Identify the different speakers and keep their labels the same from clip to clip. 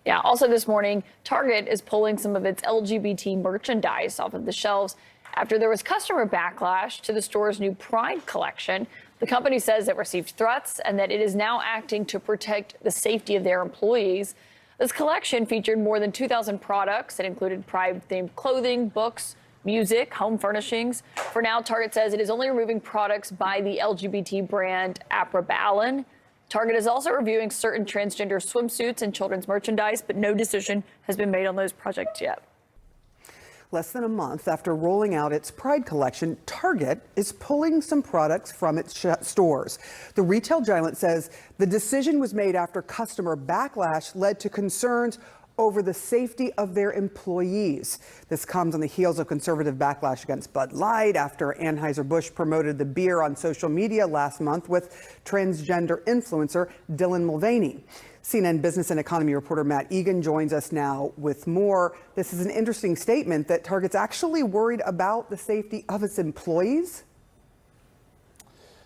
Speaker 1: Yeah, also this morning, Target is pulling some of its LGBT merchandise off of the shelves after there was customer backlash to the store's new Pride collection. The company says it received threats and that it is now acting to protect the safety of their employees. This collection featured more than 2,000 products. It included Pride-themed clothing, books, music, home furnishings. For now, Target says it is only removing products by the LGBT brand Aprabalin. Target is also reviewing certain transgender swimsuits and children's merchandise, but no decision has been made on those projects yet.
Speaker 2: Less than a month after rolling out its Pride collection, Target is pulling some products from its stores. The retail giant says the decision was made after customer backlash led to concerns over the safety of their employees. This comes on the heels of conservative backlash against Bud Light after Anheuser-Busch promoted the beer on social media last month with transgender influencer Dylan Mulvaney. CNN business and economy reporter Matt Egan joins us now with more. This is an interesting statement that Target's actually worried about the safety of its employees.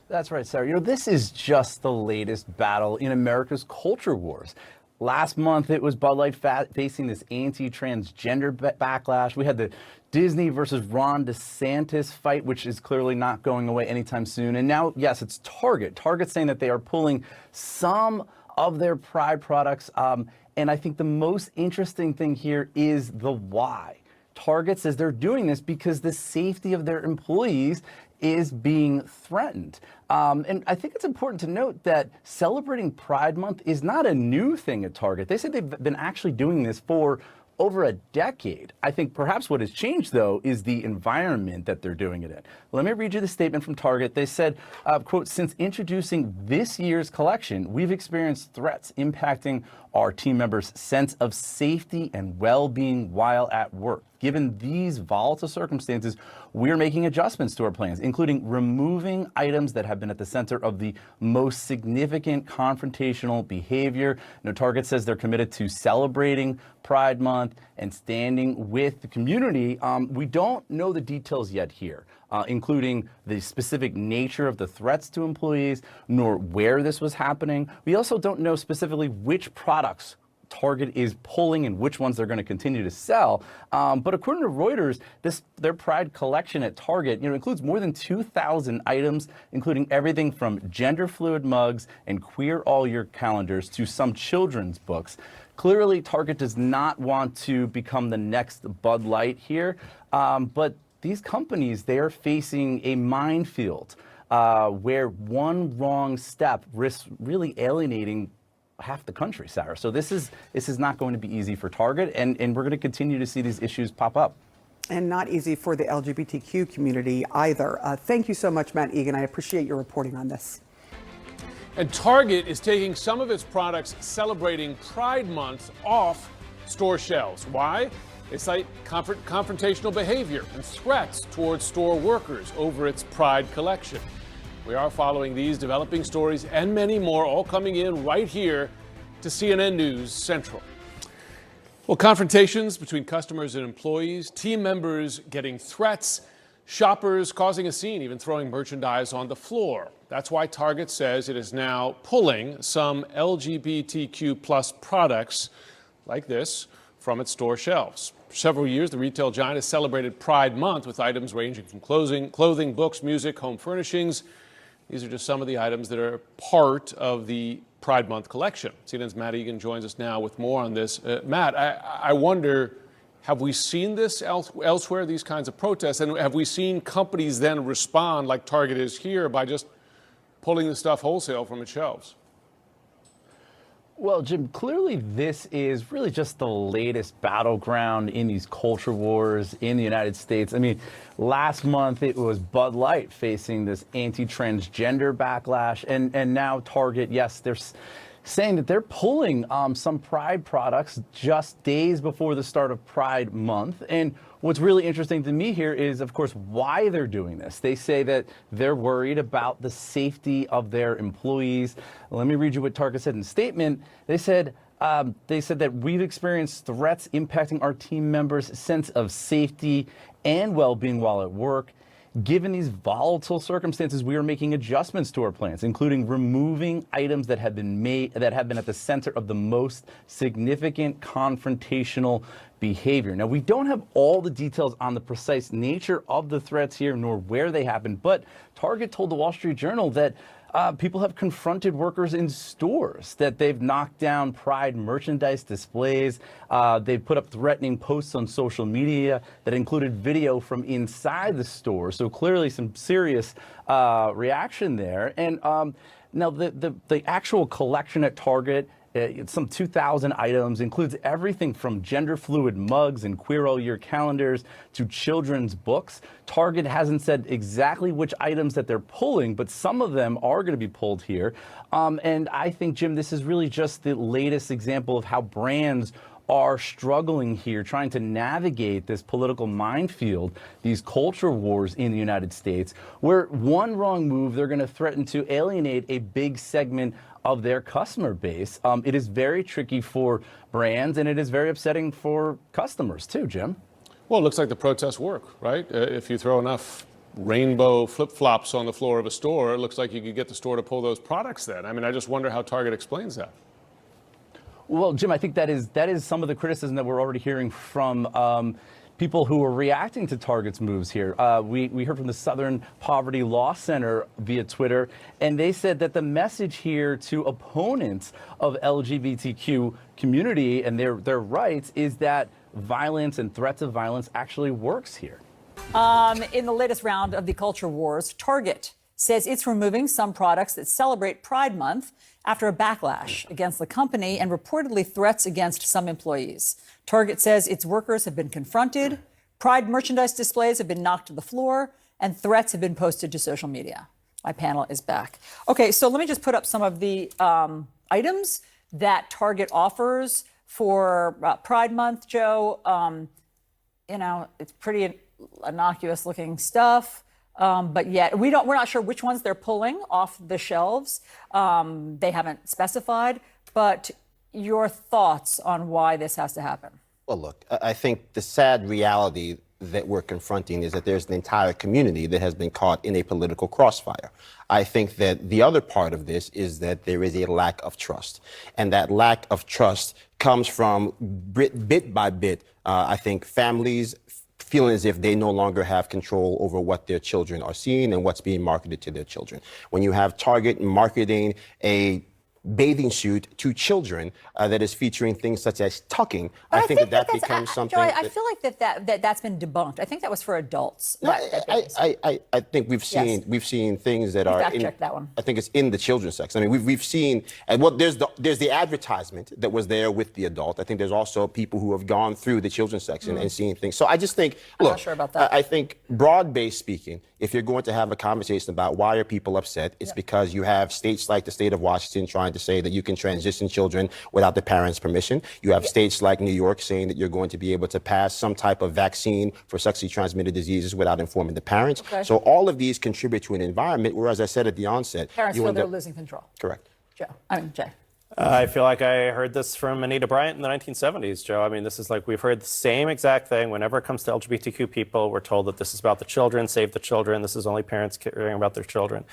Speaker 3: That's right, Sarah. This is just the latest battle in America's culture wars. Last month, it was Bud Light facing this anti-transgender backlash. We had the Disney versus Ron DeSantis fight, which is clearly not going away anytime soon. And now, yes, it's Target. Target's saying that they are pulling some of their Pride products. And I think the most interesting thing here is the why. Target says they're doing this because the safety of their employees is being threatened. And I think it's important to note that celebrating Pride Month is not a new thing at Target. They say they've been actually doing this for over a decade. I think perhaps what has changed, though, is the environment that they're doing it in. Let me read you the statement from Target. They said, quote, "Since introducing this year's collection, we've experienced threats impacting our team members' sense of safety and well-being while at work. Given these volatile circumstances, we're making adjustments to our plans, including removing items that have been at the center of the most significant confrontational behavior." Target says they're committed to celebrating Pride Month and standing with the community. We don't know the details yet here, including the specific nature of the threats to employees, nor where this was happening. We also don't know specifically which products Target is pulling and which ones they're going to continue to sell. But according to Reuters, their Pride collection at Target, includes more than 2,000 items, including everything from gender fluid mugs and queer all year calendars to some children's books. Clearly, Target does not want to become the next Bud Light here. But these companies, they are facing a minefield where one wrong step risks really alienating half the country, Sarah. So this is not going to be easy for Target, and we're going to continue to see these issues pop up.
Speaker 2: And not easy for the LGBTQ community either. Thank you so much, Matt Egan. I appreciate your reporting on this.
Speaker 4: And Target is taking some of its products celebrating Pride Month off store shelves. Why? They cite confrontational behavior and threats towards store workers over its Pride collection. We are following these developing stories and many more, all coming in right here to CNN News Central. Well, confrontations between customers and employees, team members getting threats, shoppers causing a scene, even throwing merchandise on the floor. That's why Target says it is now pulling some LGBTQ plus products like this from its store shelves. For several years, the retail giant has celebrated Pride Month with items ranging from clothing, books, music, home furnishings. These are just some of the items that are part of the Pride Month collection. CNN's Matt Egan joins us now with more on this. Matt, I wonder, have we seen this elsewhere, these kinds of protests? And have we seen companies then respond like Target is here by just pulling the stuff wholesale from its shelves?
Speaker 3: Well, Jim, clearly this is really just the latest battleground in these culture wars in the United States. I mean, last month it was Bud Light facing this anti-transgender backlash, and now Target, yes, they're saying that they're pulling some Pride products just days before the start of Pride Month. And what's really interesting to me here is, of course, why they're doing this. They say that they're worried about the safety of their employees. Let me read you what Target said in a statement. They said that we've experienced threats impacting our team members' sense of safety and well-being while at work. given these volatile circumstances, we are making adjustments to our plans, including removing items that have been at the center of the most significant confrontational behavior. Now, we don't have all the details on the precise nature of the threats here, nor where they happened, but Target told the Wall Street Journal that people have confronted workers in stores, that they've knocked down Pride merchandise displays. They've put up threatening posts on social media that included video from inside the store. So clearly some serious reaction there. And now the actual collection at Target, it's some 2,000 items, includes everything from gender fluid mugs and queer all year calendars to children's books. Target hasn't said exactly which items that they're pulling, but some of them are going to be pulled here. And I think, Jim, this is really just the latest example of how brands are struggling here, trying to navigate this political minefield, these culture wars in the United States, where one wrong move, they're going to threaten to alienate a big segment of their customer base. It is very tricky for brands, and it is very upsetting for customers too, Jim.
Speaker 4: Well, it looks like the protests work, right? If you throw enough rainbow flip-flops on the floor of a store, it looks like you could get the store to pull those products then. I mean, I just wonder how Target explains that.
Speaker 3: Well, Jim, I think that is some of the criticism that we're already hearing from people who are reacting to Target's moves here. We heard from the Southern Poverty Law Center via Twitter, and they said that the message here to opponents of LGBTQ community and their rights is that violence and threats of violence actually works here.
Speaker 5: In the latest round of the culture wars, Target says it's removing some products that celebrate Pride Month after a backlash against the company and reportedly threats against some employees. Target says its workers have been confronted, Pride merchandise displays have been knocked to the floor, and threats have been posted to social media. My panel is back. Okay, so let me just put up some of the items that Target offers for Pride Month, Joe. You know, it's pretty innocuous looking stuff. But yet we're not sure which ones they're pulling off the shelves. They haven't specified, but your thoughts on why this has to happen?
Speaker 6: Well, look, I think the sad reality that we're confronting is that there's an entire community that has been caught in a political crossfire. I think that the other part of this is that there is a lack of trust. And that lack of trust comes from bit by bit, I think, families feeling as if they no longer have control over what their children are seeing and what's being marketed to their children. When you have Target marketing a bathing suit to children that is featuring things such as tucking, I think that becomes something.
Speaker 5: Joy, I feel like that's been debunked. I think that was for adults.
Speaker 6: I think we've seen things that are.
Speaker 5: Check that one.
Speaker 6: I think it's in the children's section. I mean, we've seen, and there's the advertisement that was there with the adult. I think there's also people who have gone through the children's section and seen things. So I just think,
Speaker 5: I'm
Speaker 6: look,
Speaker 5: not sure about that.
Speaker 6: I think broad-based speaking, if you're going to have a conversation about why are people upset, it's because you have states like the state of Washington trying to say that you can transition children without the parents' permission. You have states like New York saying that you're going to be able to pass some type of vaccine for sexually transmitted diseases without informing the parents. Okay. So all of these contribute to an environment where, as I said at the onset,
Speaker 5: parents feel they're losing control.
Speaker 6: Correct.
Speaker 5: Jay.
Speaker 7: I feel like I heard this from Anita Bryant in the 1970s, Joe. I mean, this is like we've heard the same exact thing. Whenever it comes to LGBTQ people, we're told that this is about the children, save the children. This is only parents caring about their children.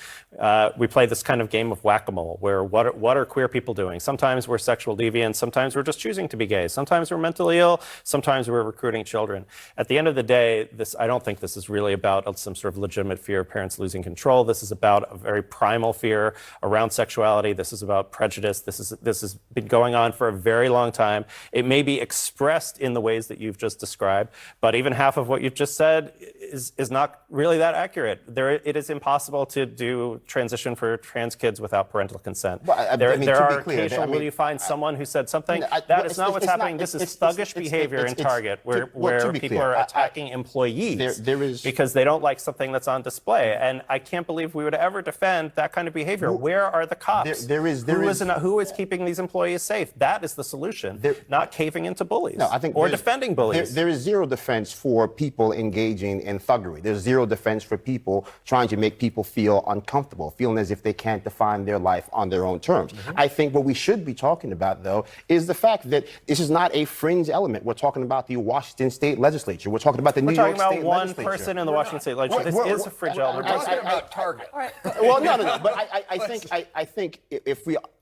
Speaker 7: We play this kind of game of whack-a-mole where what are queer people doing? Sometimes we're sexual deviants. Sometimes we're just choosing to be gay. Sometimes we're mentally ill. Sometimes we're recruiting children. At the end of the day, I don't think this is really about some sort of legitimate fear of parents losing control. This is about a very primal fear around sexuality. This is about prejudice. This has been going on for a very long time. It may be expressed in the ways that you've just described, but even half of what you've just said is not really that accurate. It is impossible to do transition for trans kids without parental consent. Well, there are occasional, will you find someone who said something? That is not what's happening. This is thuggish behavior in Target where people are attacking employees because they don't like something that's on display. And I can't believe we would ever defend that kind of behavior. Where are the cops? Who is keeping these employees safe. That is the solution, not caving into bullies.
Speaker 6: No, I think
Speaker 7: or defending bullies.
Speaker 6: There is zero defense for people engaging in thuggery. There's zero defense for people trying to make people feel uncomfortable, feeling as if they can't define their life on their own terms. I think what we should be talking about, though, is the fact that this is not a fringe element. We're talking about the Washington State legislature. We're talking about the New York State legislature.
Speaker 7: We're talking about one person in the Washington State legislature. This is a fringe element.
Speaker 8: We're talking about Target.
Speaker 6: Well, no. But I think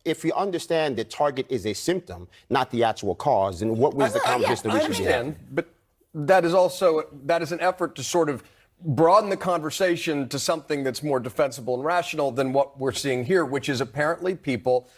Speaker 6: if we understand that Target is a symptom, not the actual cause, then what was the conversation that we should be having?
Speaker 8: But that is an effort to sort of broaden the conversation to something that's more defensible and rational than what we're seeing here, which is apparently people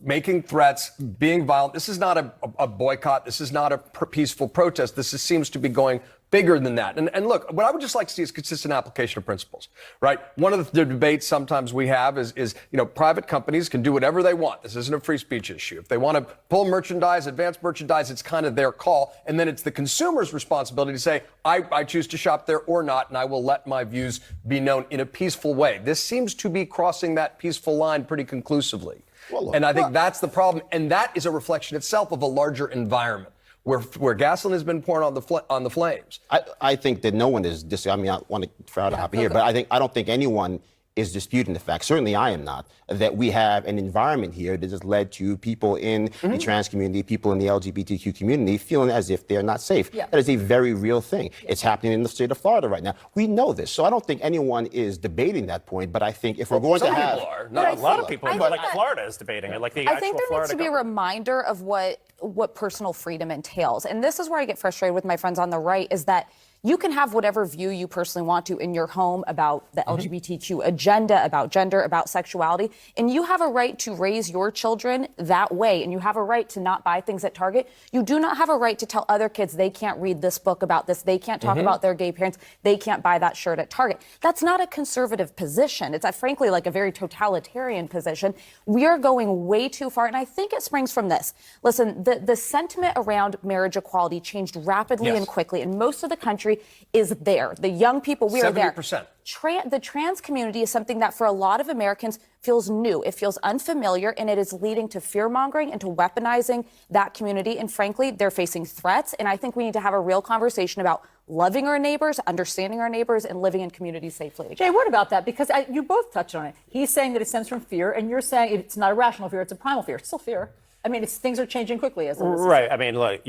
Speaker 8: making threats, being violent. This is not a boycott. This is not a peaceful protest. Seems to be going bigger than that. And look, what I would just like to see is consistent application of principles, right? One of the debates sometimes we have is private companies can do whatever they want. This isn't a free speech issue. If they want to pull merchandise, advance merchandise, it's kind of their call. And then it's the consumer's responsibility to say, I choose to shop there or not, and I will let my views be known in a peaceful way. This seems to be crossing that peaceful line pretty conclusively. And I think that's the problem. And that is a reflection itself of a larger environment where gasoline has been poured on the flames.
Speaker 6: I think that no one is I mean, I want to try to hop in here, but I don't think anyone is disputing the fact, certainly I am not, that we have an environment here that has led to people in the trans community, people in the LGBTQ community feeling as if they're not safe.
Speaker 5: Yeah.
Speaker 6: That is a very real thing. It's happening in the state of Florida right now. We know this. So I don't think anyone is debating that point, but I think if we're going to have...
Speaker 7: Some people are. Not a lot of people, but like Florida is debating it, like the
Speaker 9: I
Speaker 7: actual
Speaker 9: think there
Speaker 7: Florida
Speaker 9: needs to be a
Speaker 7: government.
Speaker 9: reminder of what personal freedom entails. And this is where I get frustrated with my friends on the right, is that you can have whatever view you personally want to in your home about the LGBTQ agenda, about gender, about sexuality, and you have a right to raise your children that way, and you have a right to not buy things at Target. You do not have a right to tell other kids they can't read this book about this, they can't talk about their gay parents, they can't buy that shirt at Target. That's not a conservative position. It's frankly like a very totalitarian position. We are going way too far, and I think it springs from this. Listen, the sentiment around marriage equality changed rapidly and quickly, and most of the country is there. The young people, we are there.
Speaker 8: 70%.
Speaker 9: The trans community is something that for a lot of Americans feels new. It feels unfamiliar, and it is leading to fear-mongering and to weaponizing that community. And frankly, they're facing threats. And I think we need to have a real conversation about loving our neighbors, understanding our neighbors, and living in communities safely.
Speaker 5: Jay, what about that? Because you both touched on it. He's saying that it stems from fear, and you're saying it's not a rational fear, it's a primal fear. It's still fear. I mean, things are changing quickly.
Speaker 7: Right. I mean, like,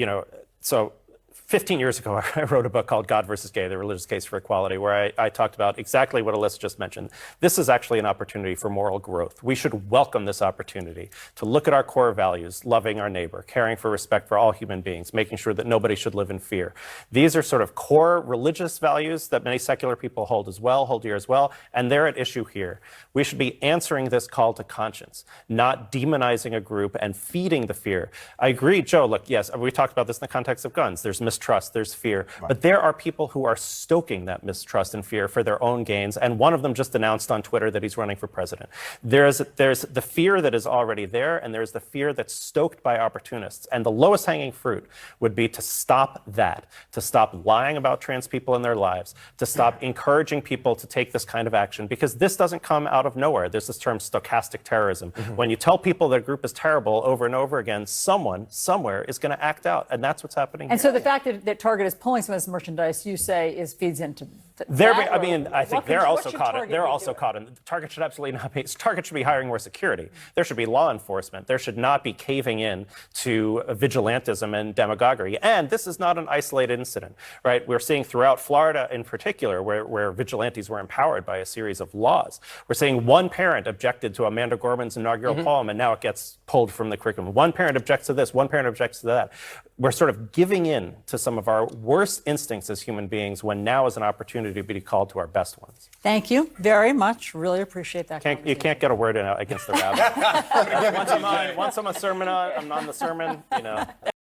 Speaker 7: so 15 years ago, I wrote a book called God versus Gay, The Religious Case for Equality, where I talked about exactly what Alyssa just mentioned. This is actually an opportunity for moral growth. We should welcome this opportunity to look at our core values, loving our neighbor, caring for respect for all human beings, making sure that nobody should live in fear. These are sort of core religious values that many secular people hold dear as well, and they're at issue here. We should be answering this call to conscience, not demonizing a group and feeding the fear. I agree, Joe, look, yes, we talked about this in the context of guns. There's mistrust, there's fear, but there are people who are stoking that mistrust and fear for their own gains, and one of them just announced on Twitter that he's running for president. There's the fear that is already there, and there's the fear that's stoked by opportunists, and the lowest hanging fruit would be to stop that, to stop lying about trans people in their lives, to stop encouraging people to take this kind of action, because this doesn't come out of nowhere. There's this term stochastic terrorism. When you tell people that a group is terrible over and over again, someone somewhere is going to act out, and that's what's happening
Speaker 5: And
Speaker 7: here.
Speaker 5: so the fact that Target is pulling some of this merchandise, you say, feeds into
Speaker 7: I mean, I think they're also caught. They're also caught in. Target should absolutely not be. Target should be hiring more security. There should be law enforcement. There should not be caving in to vigilantism and demagoguery. And this is not an isolated incident, right? We're seeing throughout Florida, in particular, where vigilantes were empowered by a series of laws. We're seeing one parent objected to Amanda Gorman's inaugural poem, and now it gets pulled from the curriculum. One parent objects to this. One parent objects to that. We're sort of giving in to some of our worst instincts as human beings when now is an opportunity to be called to our best ones.
Speaker 5: Thank you very much. Really appreciate that.
Speaker 7: You can't get a word in against the rabbi. once I'm on the sermon, I'm on the sermon,